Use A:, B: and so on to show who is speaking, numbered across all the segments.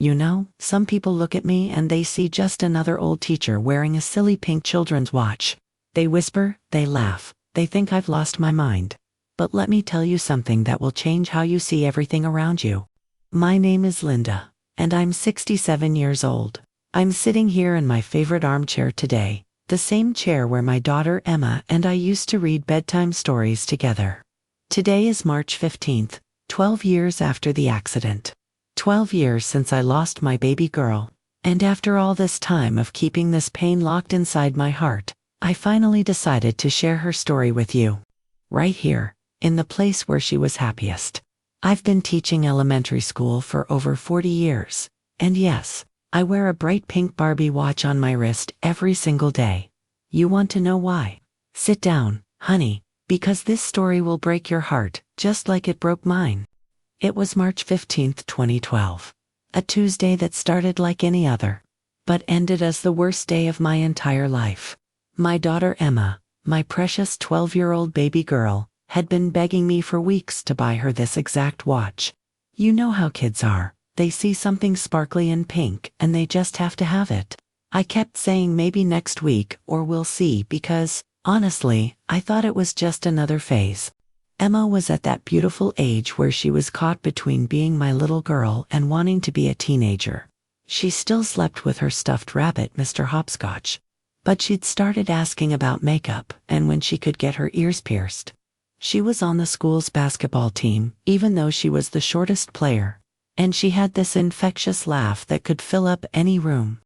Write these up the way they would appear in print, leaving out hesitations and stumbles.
A: You know, some people look at me and they see just another old teacher wearing a silly pink children's watch. They whisper, they laugh, they think I've lost my mind. But let me tell you something that will change how you see everything around you. My name is Linda, and I'm 67 years old. I'm sitting here in my favorite armchair today, the same chair where my daughter Emma and I used to read bedtime stories together. Today is March 15th, 12 years after the accident. 12 years since I lost my baby girl, and after all this time of keeping this pain locked inside my heart, I finally decided to share her story with you. Right here, in the place where she was happiest. I've been teaching elementary school for over 40 years, and yes, I wear a bright pink Barbie watch on my wrist every single day. You want to know why? Sit down, honey, because this story will break your heart, just like it broke mine. It was March 15th, 2012. A Tuesday that started like any other, but ended as the worst day of my entire life. My daughter Emma, my precious 12-year-old baby girl, had been begging me for weeks to buy her this exact watch. You know how kids are, they see something sparkly and pink and they just have to have it. I kept saying maybe next week or we'll see because, honestly, I thought it was just another phase. Emma was at that beautiful age where she was caught between being my little girl and wanting to be a teenager. She still slept with her stuffed rabbit, Mr. Hopscotch. But she'd started asking about makeup and when she could get her ears pierced. She was on the school's basketball team, even though she was the shortest player. And she had this infectious laugh that could fill up any room.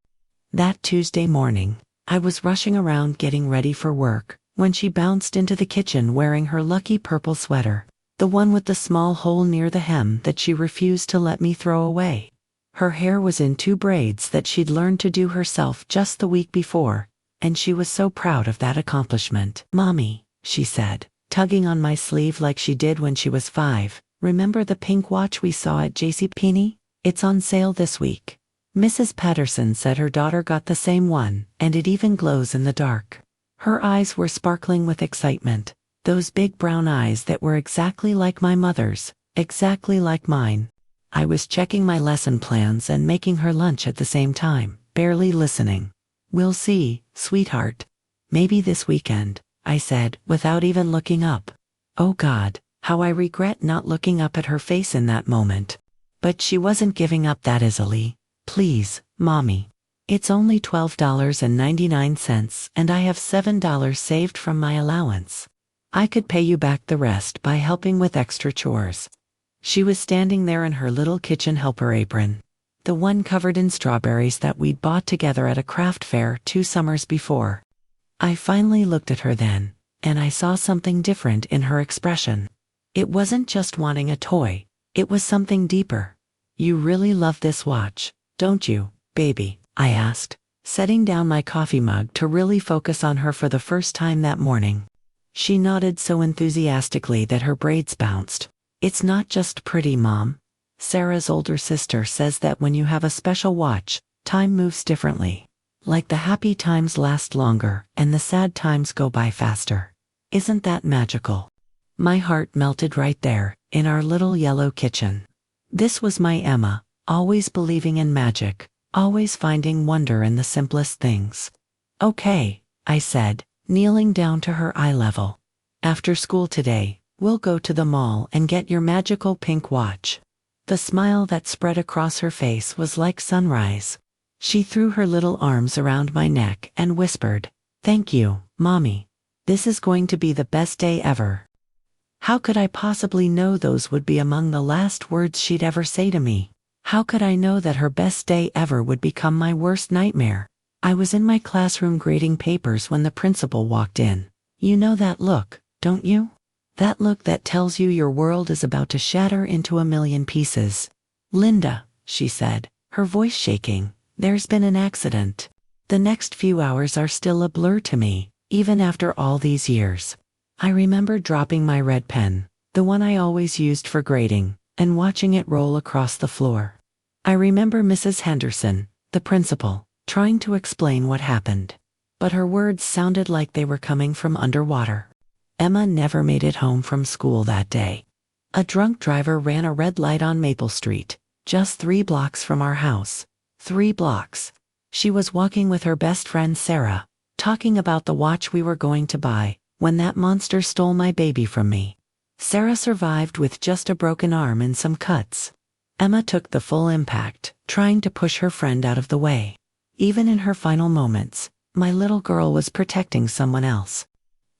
A: That Tuesday morning, I was rushing around getting ready for work, when she bounced into the kitchen wearing her lucky purple sweater, the one with the small hole near the hem that she refused to let me throw away. Her hair was in 2 braids that she'd learned to do herself just the week before, and she was so proud of that accomplishment. "Mommy," she said, tugging on my sleeve like she did when she was 5, "remember the pink watch we saw at JCPenney? It's on sale this week." Mrs. Patterson said her daughter got the same one, and it even glows in the dark. Her eyes were sparkling with excitement, those big brown eyes that were exactly like my mother's, exactly like mine. I was checking my lesson plans and making her lunch at the same time, barely listening. "We'll see, sweetheart. Maybe this weekend," I said, without even looking up. Oh God, how I regret not looking up at her face in that moment. But she wasn't giving up that easily. "Please, Mommy. It's only $12.99 and I have $7 saved from my allowance. I could pay you back the rest by helping with extra chores." She was standing there in her little kitchen helper apron, the one covered in strawberries that we'd bought together at a craft fair 2 summers before. I finally looked at her then, and I saw something different in her expression. It wasn't just wanting a toy, it was something deeper. "You really love this watch, don't you, baby?" I asked, setting down my coffee mug to really focus on her for the first time that morning. She nodded so enthusiastically that her braids bounced. "It's not just pretty, Mom. Sarah's older sister says that when you have a special watch, time moves differently. Like the happy times last longer and the sad times go by faster. Isn't that magical?" My heart melted right there, in our little yellow kitchen. This was my Emma, always believing in magic, always finding wonder in the simplest things. "Okay," I said, kneeling down to her eye level. "After school today, we'll go to the mall and get your magical pink watch." The smile that spread across her face was like sunrise. She threw her little arms around my neck and whispered, "Thank you, Mommy. This is going to be the best day ever." How could I possibly know those would be among the last words she'd ever say to me? How could I know that her best day ever would become my worst nightmare? I was in my classroom grading papers when the principal walked in. You know that look, don't you? That look that tells you your world is about to shatter into a million pieces. "Linda," she said, her voice shaking, "there's been an accident." The next few hours are still a blur to me, even after all these years. I remember dropping my red pen, the one I always used for grading, and watching it roll across the floor. I remember Mrs. Henderson, the principal, trying to explain what happened. But her words sounded like they were coming from underwater. Emma never made it home from school that day. A drunk driver ran a red light on Maple Street, just 3 blocks from our house. 3 blocks. She was walking with her best friend Sarah, talking about the watch we were going to buy, when that monster stole my baby from me. Sarah survived with just a broken arm and some cuts. Emma took the full impact, trying to push her friend out of the way. Even in her final moments, my little girl was protecting someone else.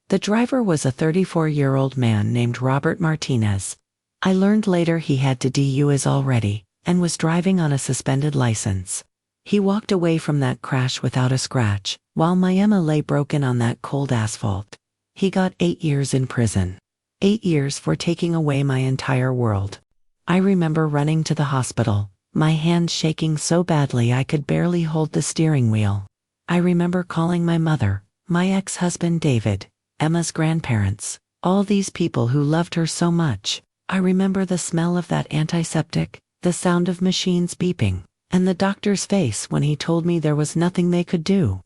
A: The driver was a 34-year-old man named Robert Martinez. I learned later he had to DU his already, and was driving on a suspended license. He walked away from that crash without a scratch, while my Emma lay broken on that cold asphalt. He got 8 years in prison. 8 years for taking away my entire world. I remember running to the hospital, my hands shaking so badly I could barely hold the steering wheel. I remember calling my mother, my ex-husband David, Emma's grandparents, all these people who loved her so much. I remember the smell of that antiseptic, the sound of machines beeping, and the doctor's face when he told me there was nothing they could do.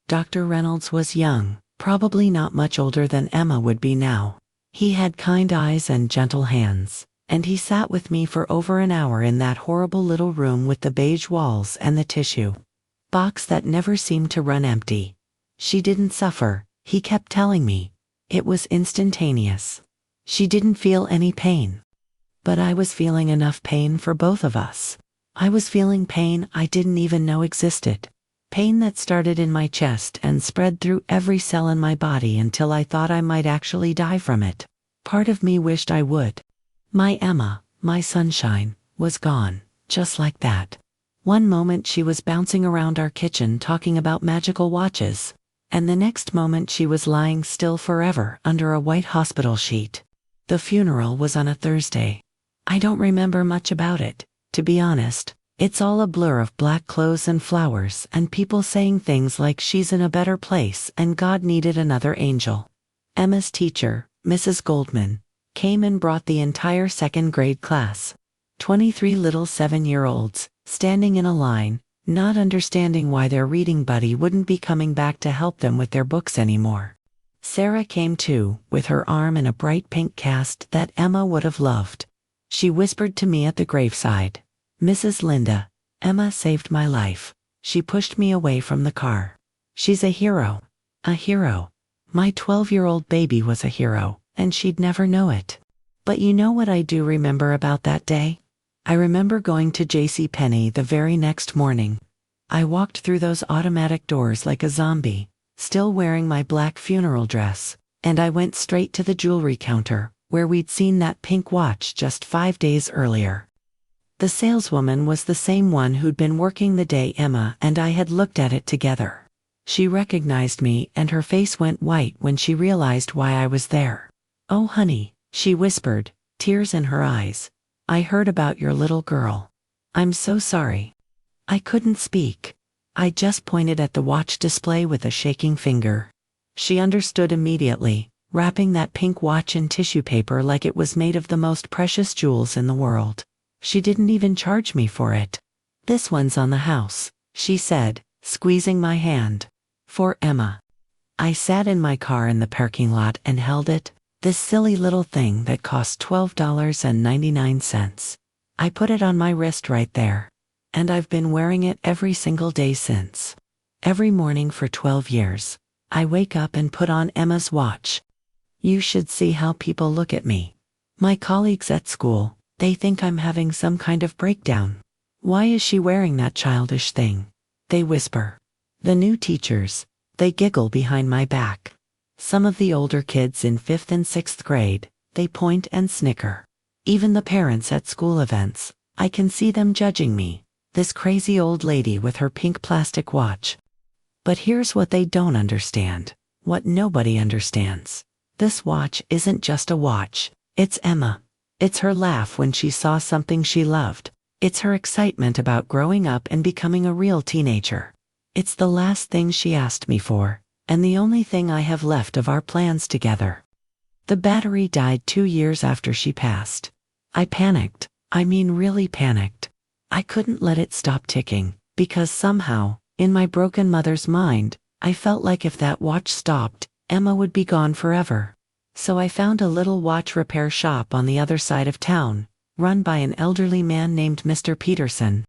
A: Dr. Reynolds was young, probably not much older than Emma would be now. He had kind eyes and gentle hands, and he sat with me for over an hour in that horrible little room with the beige walls and the tissue box that never seemed to run empty. She didn't suffer, he kept telling me. It was instantaneous. She didn't feel any pain. But I was feeling enough pain for both of us. I was feeling pain I didn't even know existed. Pain that started in my chest and spread through every cell in my body until I thought I might actually die from it. Part of me wished I would. My Emma, my sunshine, was gone, just like that. One moment she was bouncing around our kitchen talking about magical watches, and the next moment she was lying still forever under a white hospital sheet. The funeral was on a Thursday. I don't remember much about it, to be honest. It's all a blur of black clothes and flowers and people saying things like she's in a better place and God needed another angel. Emma's teacher, Mrs. Goldman, came and brought the entire second grade class. 23 little 7-year-olds, standing in a line, not understanding why their reading buddy wouldn't be coming back to help them with their books anymore. Sarah came too, with her arm in a bright pink cast that Emma would have loved. She whispered to me at the graveside, "Mrs. Linda, Emma saved my life. She pushed me away from the car. She's a hero. A hero." My 12-year-old baby was a hero, and she'd never know it. But you know what I do remember about that day? I remember going to JCPenney the very next morning. I walked through those automatic doors like a zombie, still wearing my black funeral dress, and I went straight to the jewelry counter, where we'd seen that pink watch just 5 days earlier. The saleswoman was the same one who'd been working the day Emma and I had looked at it together. She recognized me and her face went white when she realized why I was there. "Oh honey," she whispered, tears in her eyes. "I heard about your little girl. I'm so sorry." I couldn't speak. I just pointed at the watch display with a shaking finger. She understood immediately, wrapping that pink watch in tissue paper like it was made of the most precious jewels in the world. She didn't even charge me for it. "This one's on the house," she said, squeezing my hand. "For Emma." I sat in my car in the parking lot and held it, this silly little thing that cost $12.99. I put it on my wrist right there. And I've been wearing it every single day since. Every morning for 12 years, I wake up and put on Emma's watch. You should see how people look at me. My colleagues at school, they think I'm having some kind of breakdown. "Why is she wearing that childish thing?" they whisper. The new teachers, they giggle behind my back. Some of the older kids in 5th and 6th grade, they point and snicker. Even the parents at school events, I can see them judging me, this crazy old lady with her pink plastic watch. But here's what they don't understand, what nobody understands. This watch isn't just a watch, it's Emma. It's her laugh when she saw something she loved. It's her excitement about growing up and becoming a real teenager. It's the last thing she asked me for, and the only thing I have left of our plans together. The battery died 2 years after she passed. I panicked, I mean really panicked. I couldn't let it stop ticking, because somehow, in my broken mother's mind, I felt like if that watch stopped, Emma would be gone forever. So I found a little watch repair shop on the other side of town, run by an elderly man named Mr. Peterson.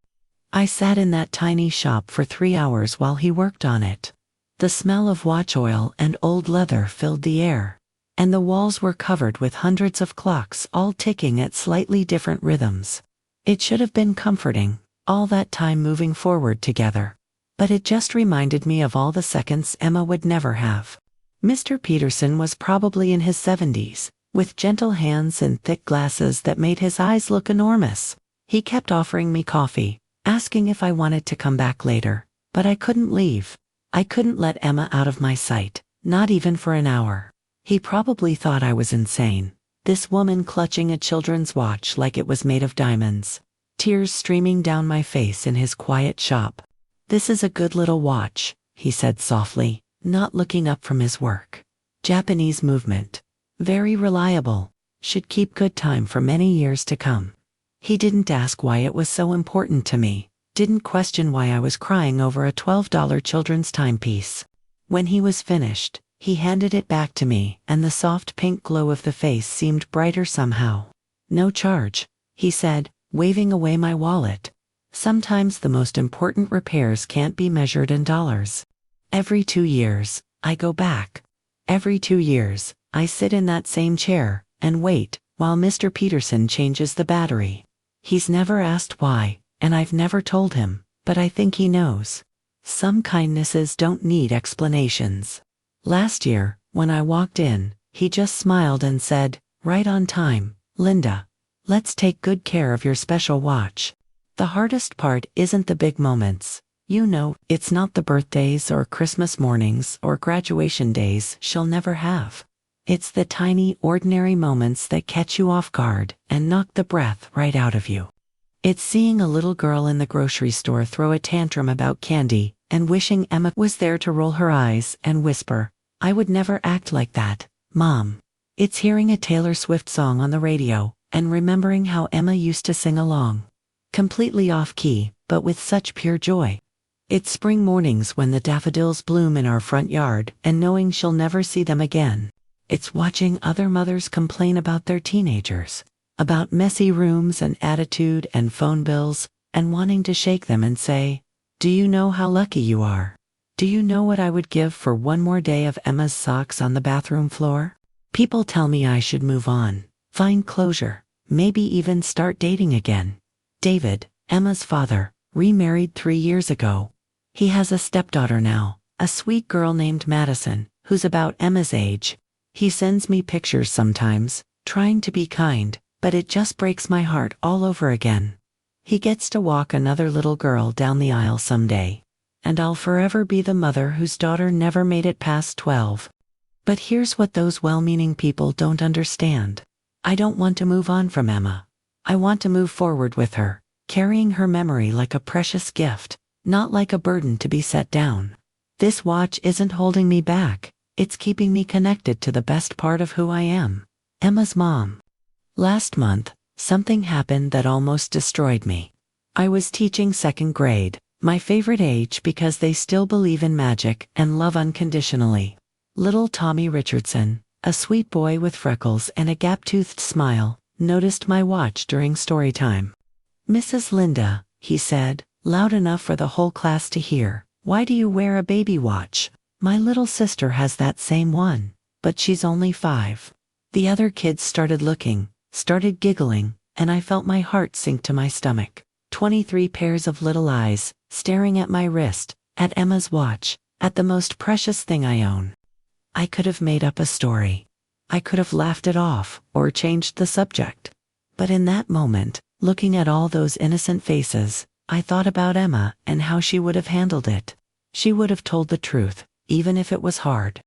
A: I sat in that tiny shop for 3 hours while he worked on it. The smell of watch oil and old leather filled the air, and the walls were covered with hundreds of clocks all ticking at slightly different rhythms. It should have been comforting, all that time moving forward together. But it just reminded me of all the seconds Emma would never have. Mr. Peterson was probably in his 70s, with gentle hands and thick glasses that made his eyes look enormous. He kept offering me coffee, asking if I wanted to come back later, but I couldn't leave. I couldn't let Emma out of my sight, not even for an hour. He probably thought I was insane. This woman clutching a children's watch like it was made of diamonds, tears streaming down my face in his quiet shop. "This is a good little watch," he said softly, not looking up from his work. "Japanese movement. Very reliable. Should keep good time for many years to come." He didn't ask why it was so important to me, didn't question why I was crying over a $12 children's timepiece. When he was finished, he handed it back to me, and the soft pink glow of the face seemed brighter somehow. "No charge," he said, waving away my wallet. "Sometimes the most important repairs can't be measured in dollars. Every 2 years, I go back. Every 2 years, I sit in that same chair and wait while Mr. Peterson changes the battery. He's never asked why, and I've never told him, but I think he knows. Some kindnesses don't need explanations." Last year, when I walked in, he just smiled and said, "Right on time, Linda. Let's take good care of your special watch." The hardest part isn't the big moments. You know, it's not the birthdays or Christmas mornings or graduation days she'll never have. It's the tiny, ordinary moments that catch you off guard and knock the breath right out of you. It's seeing a little girl in the grocery store throw a tantrum about candy and wishing Emma was there to roll her eyes and whisper, "I would never act like that, Mom." It's hearing a Taylor Swift song on the radio and remembering how Emma used to sing along. Completely off-key, but with such pure joy. It's spring mornings when the daffodils bloom in our front yard and knowing she'll never see them again. It's watching other mothers complain about their teenagers, about messy rooms and attitude and phone bills, and wanting to shake them and say, "Do you know how lucky you are? Do you know what I would give for one more day of Emma's socks on the bathroom floor?" People tell me I should move on, find closure, maybe even start dating again. David, Emma's father, remarried 3 years ago. He has a stepdaughter now, a sweet girl named Madison, who's about Emma's age. He sends me pictures sometimes, trying to be kind, but it just breaks my heart all over again. He gets to walk another little girl down the aisle someday, and I'll forever be the mother whose daughter never made it past 12. But here's what those well-meaning people don't understand. I don't want to move on from Emma. I want to move forward with her, carrying her memory like a precious gift, not like a burden to be set down. This watch isn't holding me back. It's keeping me connected to the best part of who I am, Emma's mom. Last month, something happened that almost destroyed me. I was teaching 2nd grade, my favorite age because they still believe in magic and love unconditionally. Little Tommy Richardson, a sweet boy with freckles and a gap-toothed smile, noticed my watch during story time. "Mrs. Linda," he said, loud enough for the whole class to hear, "why do you wear a baby watch? My little sister has that same one, but she's only 5. The other kids started looking, started giggling, and I felt my heart sink to my stomach. 23 pairs of little eyes, staring at my wrist, at Emma's watch, at the most precious thing I own. I could have made up a story. I could have laughed it off, or changed the subject. But in that moment, looking at all those innocent faces, I thought about Emma and how she would have handled it. She would have told the truth, even if it was hard.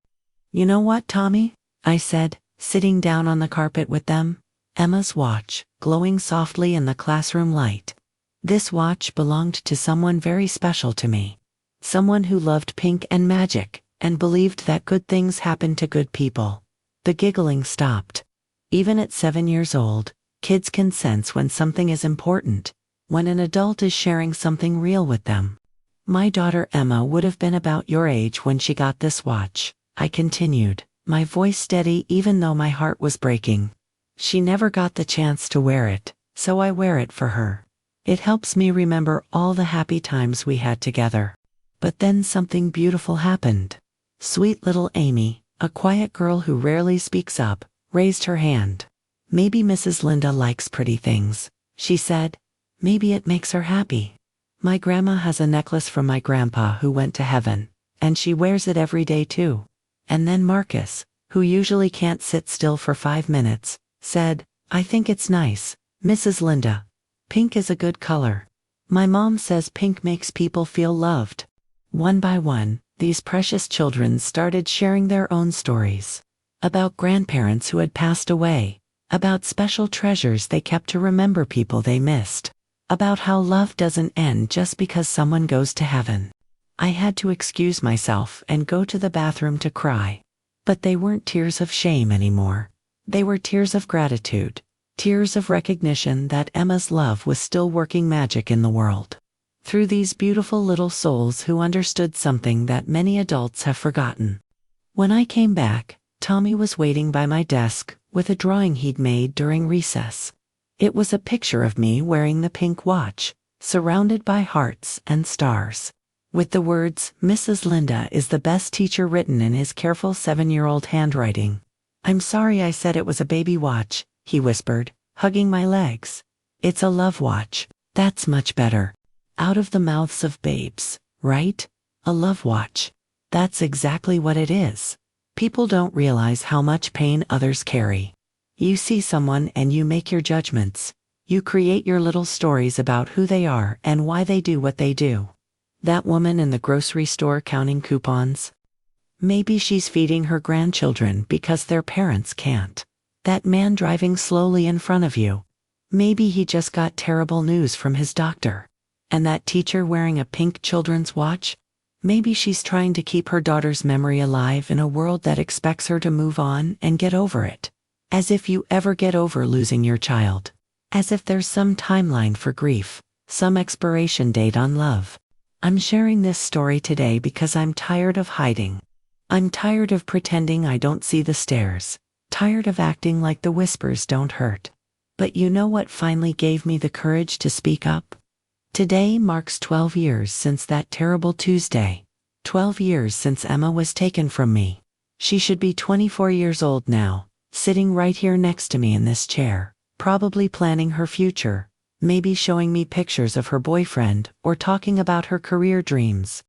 A: "You know what, Tommy?" I said, sitting down on the carpet with them. Emma's watch, glowing softly in the classroom light. This watch belonged to someone very special to me. Someone who loved pink and magic, and believed that good things happen to good people. The giggling stopped. Even at 7 years old, kids can sense when something is important, when an adult is sharing something real with them. "My daughter Emma would have been about your age when she got this watch," I continued, my voice steady even though my heart was breaking. "She never got the chance to wear it, so I wear it for her. It helps me remember all the happy times we had together. But then something beautiful happened. Sweet little Amy, a quiet girl who rarely speaks up, raised her hand. Maybe Mrs. Linda likes pretty things, she said. Maybe it makes her happy. My grandma has a necklace from my grandpa who went to heaven, and she wears it every day too. And then Marcus, who usually can't sit still for 5 minutes, said, I think it's nice, Mrs. Linda. Pink is a good color. My mom says pink makes people feel loved. One by one, these precious children started sharing their own stories. About grandparents who had passed away. About special treasures they kept to remember people they missed. About how love doesn't end just because someone goes to heaven. I had to excuse myself and go to the bathroom to cry. But they weren't tears of shame anymore. They were tears of gratitude. Tears of recognition that Emma's love was still working magic in the world. Through these beautiful little souls who understood something that many adults have forgotten. When I came back, Tommy was waiting by my desk with a drawing he'd made during recess. It was a picture of me wearing the pink watch, surrounded by hearts and stars. With the words, Mrs. Linda is the best teacher written in his careful 7-year-old handwriting. I'm sorry I said it was a baby watch, he whispered, hugging my legs. It's a love watch. That's much better. Out of the mouths of babes, right? A love watch. That's exactly what it is. People don't realize how much pain others carry. You see someone and you make your judgments. You create your little stories about who they are and why they do what they do. That woman in the grocery store counting coupons. Maybe she's feeding her grandchildren because their parents can't. That man driving slowly in front of you. Maybe he just got terrible news from his doctor. And that teacher wearing a pink children's watch? Maybe she's trying to keep her daughter's memory alive in a world that expects her to move on and get over it. As if you ever get over losing your child. As if there's some timeline for grief, some expiration date on love. I'm sharing this story today because I'm tired of hiding. I'm tired of pretending I don't see the stares. Tired of acting like the whispers don't hurt. But you know what finally gave me the courage to speak up? Today marks 12 years since that terrible Tuesday. 12 years since Emma was taken from me. She should be 24 years old now, sitting right here next to me in this chair, probably planning her future, maybe showing me pictures of her boyfriend or talking about her career dreams.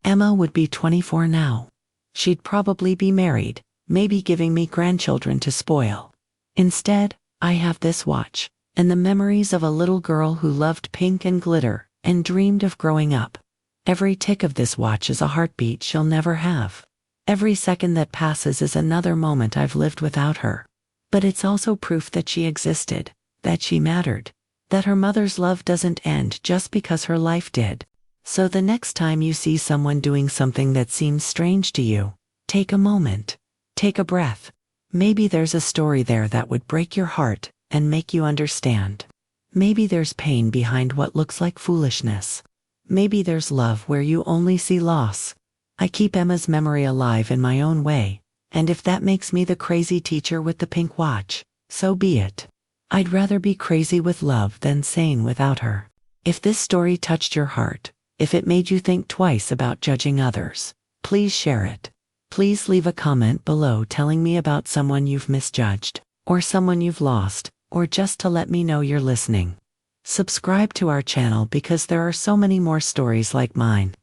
A: Emma would be 24 now. She'd probably be married, maybe giving me grandchildren to spoil. Instead, I have this watch, and the memories of a little girl who loved pink and glitter, and dreamed of growing up. Every tick of this watch is a heartbeat she'll never have. Every second that passes is another moment I've lived without her. But it's also proof that she existed, that she mattered, that her mother's love doesn't end just because her life did. So the next time you see someone doing something that seems strange to you, take a moment, take a breath. Maybe there's a story there that would break your heart and make you understand. Maybe there's pain behind what looks like foolishness. Maybe there's love where you only see loss. I keep Emma's memory alive in my own way, and if that makes me the crazy teacher with the pink watch, so be it. I'd rather be crazy with love than sane without her. If this story touched your heart, if it made you think twice about judging others, please share it. Please leave a comment below telling me about someone you've misjudged, or someone you've lost, or just to let me know you're listening. Subscribe to our channel because there are so many more stories like mine.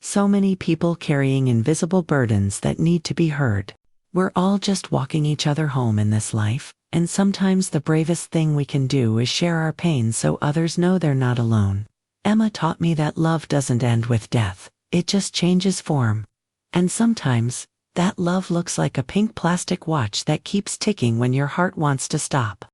A: So many people carrying invisible burdens that need to be heard. We're all just walking each other home in this life, and sometimes the bravest thing we can do is share our pain so others know they're not alone. Emma taught me that love doesn't end with death, it just changes form. And sometimes, that love looks like a pink plastic watch that keeps ticking when your heart wants to stop.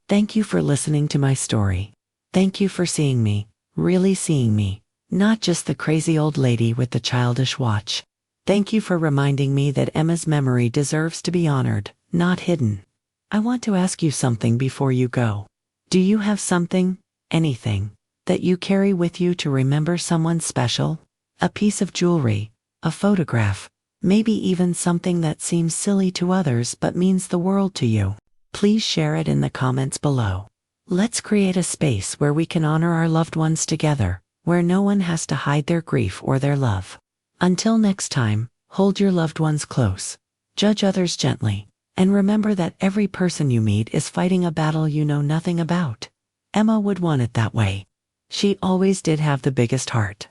A: Thank you for listening to my story. Thank you for seeing me, really seeing me, not just the crazy old lady with the childish watch. Thank you for reminding me that Emma's memory deserves to be honored, not hidden. I want to ask you something before you go. Do you have something, anything, that you carry with you to remember someone special? A piece of jewelry, a photograph, maybe even something that seems silly to others but means the world to you. Please share it in the comments below. Let's create a space where we can honor our loved ones together, where no one has to hide their grief or their love. Until next time, hold your loved ones close, judge others gently, and remember that every person you meet is fighting a battle you know nothing about. Emma would want it that way. She always did have the biggest heart.